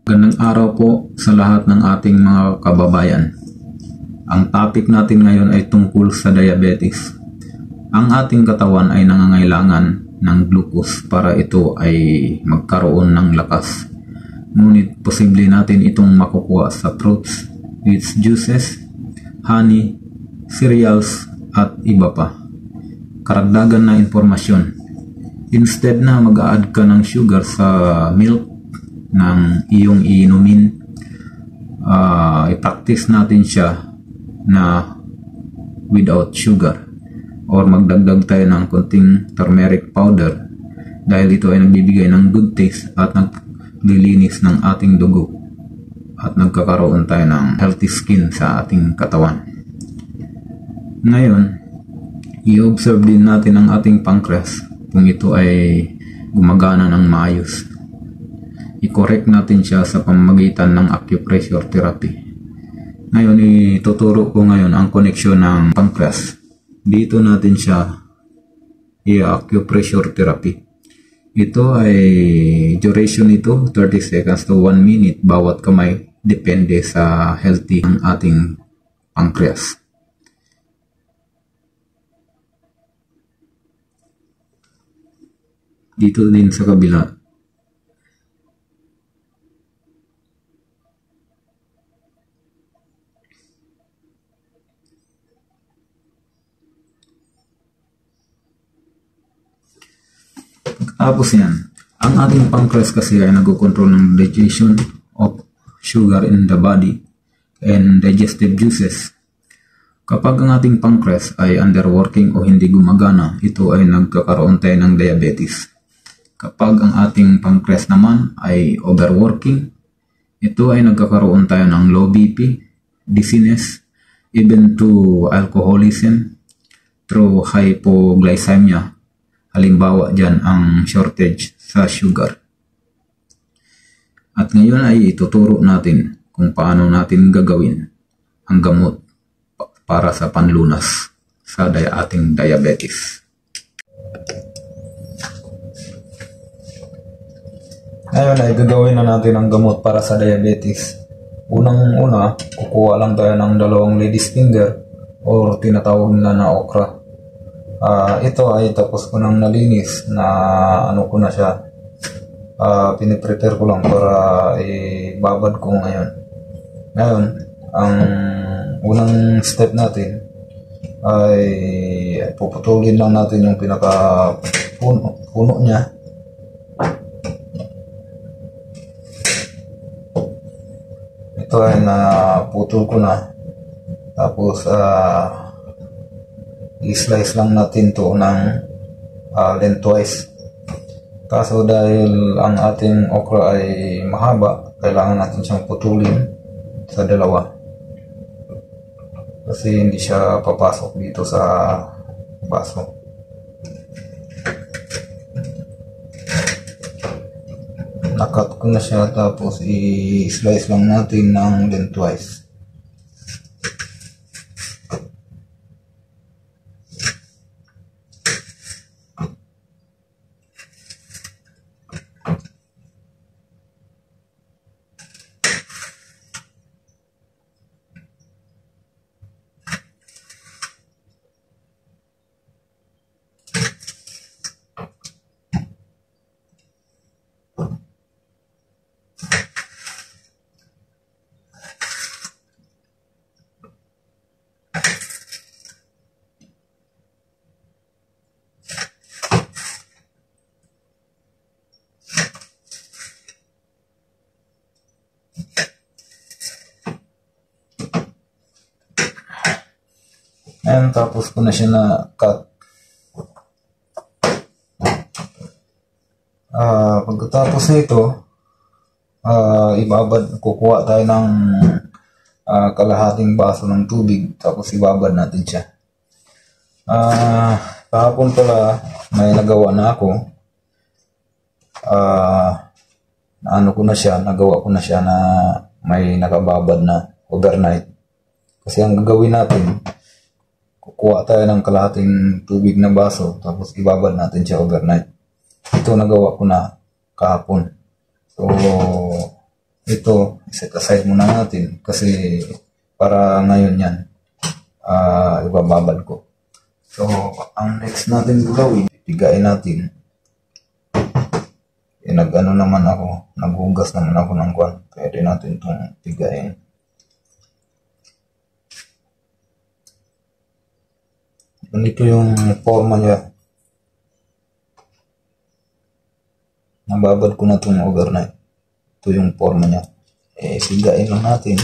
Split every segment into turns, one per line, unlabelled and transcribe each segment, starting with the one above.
Gandang araw po sa lahat ng ating mga kababayan. Ang topic natin ngayon ay tungkol sa diabetes. Ang ating katawan ay nangangailangan ng glucose para ito ay magkaroon ng lakas. Ngunit posible natin itong makukuha sa fruits, its juices, honey, cereals at iba pa. Karagdagan na impormasyon. Instead na mag-a-add ka ng sugar sa milk ng iyong iinumin, i-practice natin siya na without sugar, or magdagdag tayo ng konting turmeric powder dahil ito ay nagbibigay ng good taste at naglilinis ng ating dugo at nagkakaroon tayo ng healthy skin sa ating katawan. Ngayon, i-observe din natin ang ating pancreas kung ito ay gumagana ng maayos. I-correct natin siya sa pamamagitan ng acupressure therapy. Ngayon, ituturo ko ngayon ang koneksyon ng pancreas. Dito natin siya i-acupressure therapy. Ito ay duration nito 30 seconds to 1 minute bawat kamay, depende sa healthy ng ating pancreas. Dito din sa kabila. Tapos yan, ang ating pancreas kasi ay nagkocontrol ng digestion of sugar in the body and digestive juices. Kapag ang ating pancreas ay underworking o hindi gumagana, ito ay nagkakaroon tayo ng diabetes. Kapag ang ating pancreas naman ay overworking, ito ay nagkakaroon tayo ng low BP, dizziness, even to alcoholism through hypoglycemia. Halimbawa dyan ang shortage sa sugar. At ngayon ay ituturo natin kung paano natin gagawin ang gamot para sa panlunas sa ating diabetes. Ngayon ay gagawin na natin ang gamot para sa diabetes. Unang-una, kukuha lang tayo ng 2 lady's finger or tinatawag nila na okra. Ito ay tapos ko nang nalinis na ano ko na siya, piniprepare ko lang para ibabad ko ngayon. Ngayon, ang unang step natin ay puputulin lang natin yung pinaka puno niya. Ito ay naputol ko na. Tapos i-slice lang natin to ng lengthwise. Kaso dahil ang ating okra ay mahaba, kailangan natin siyang putulin sa 2 kasi hindi siya papasok dito sa baso. Nakat ko na siya, tapos i-slice lang natin ng lengthwise. And tapos ko na siya na cut. Pagkatapos nito, kukuha tayo ng kalahating baso ng tubig, tapos ibabad natin siya. Kahapon pala may nagawa na ako. Nagawa ko na siya na may nakababad na overnight. Kasi ang gagawin natin, kukuha tayo ng kalahating tubig na baso, tapos ibabad natin siya overnight. Ito nagawa ko na kahapon. So, ito, set aside muna natin kasi para ngayon yan, ibababad ko. So, ang next natin gawin, pigain natin. Nag-ano naman ako, naghugas naman ako ng kwan. Pwede natin itong pigain. Ganito yung forma niya. Nababad ko na itong overnight. Ito yung forma niya. Pigain lang natin.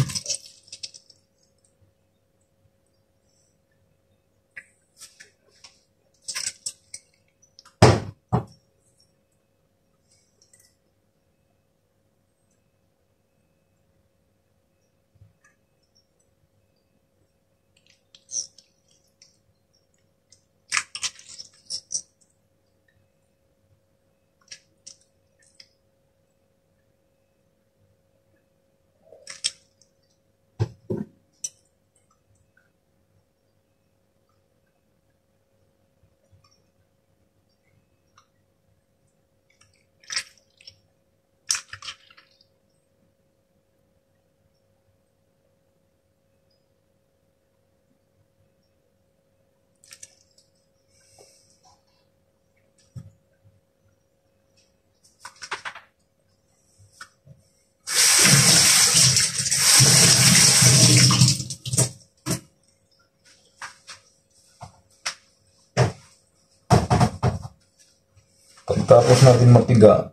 Pagkatapos natin mapiga,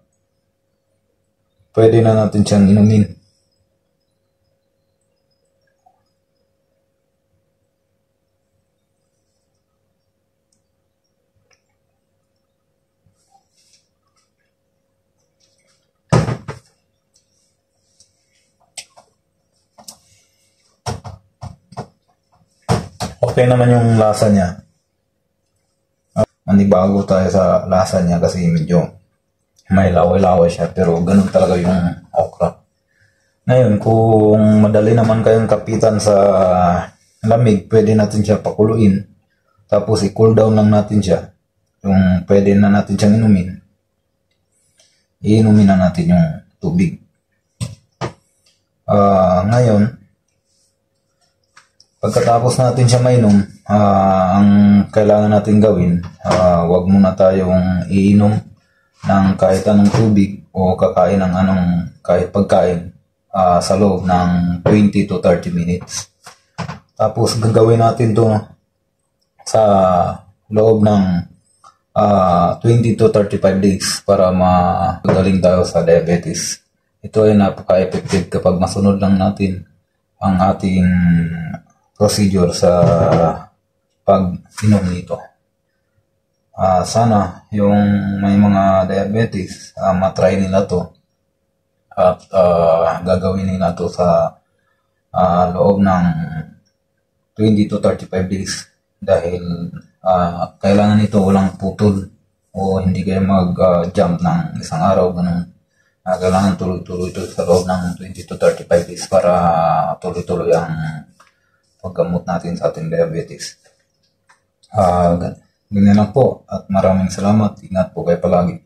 pwede na natin siyang inumin. Okay naman yung lasa niya. Manibago tayo sa lasa niya kasi medyo may laway-laway siya, pero ganun talaga yung okra. Ngayon, kung madali naman kayong kapitan sa lamig, pwede natin siya pakuluin. Tapos i-cool down lang natin siya. Yung pwede na natin siyang inumin. Iinumin na natin yung tubig. Ngayon, pagkatapos natin siya mainom, ang kailangan natin gawin, wag muna tayong iinom ng kahit anong tubig o kakain ng kahit pagkain sa loob ng 20 to 30 minutes. Tapos gagawin natin to sa loob ng 20 to 35 days para magaling tayo sa diabetes. Ito ay napaka-effective kapag masunod lang natin ang ating procedure sa pag-inom nito. Sana yung may mga diabetes, matry nila to at gagawin nila to sa loob ng 20 to 35 days dahil kailangan nito walang putol o hindi kayo mag-jump ng isang araw, ganun. Kailangan tuloy-tuloy ito sa loob ng 20 to 35 days para tuloy-tuloy ang paggamot natin sa ating diabetes. Ganyan lang po at maraming salamat. Ingat po kayo palagi.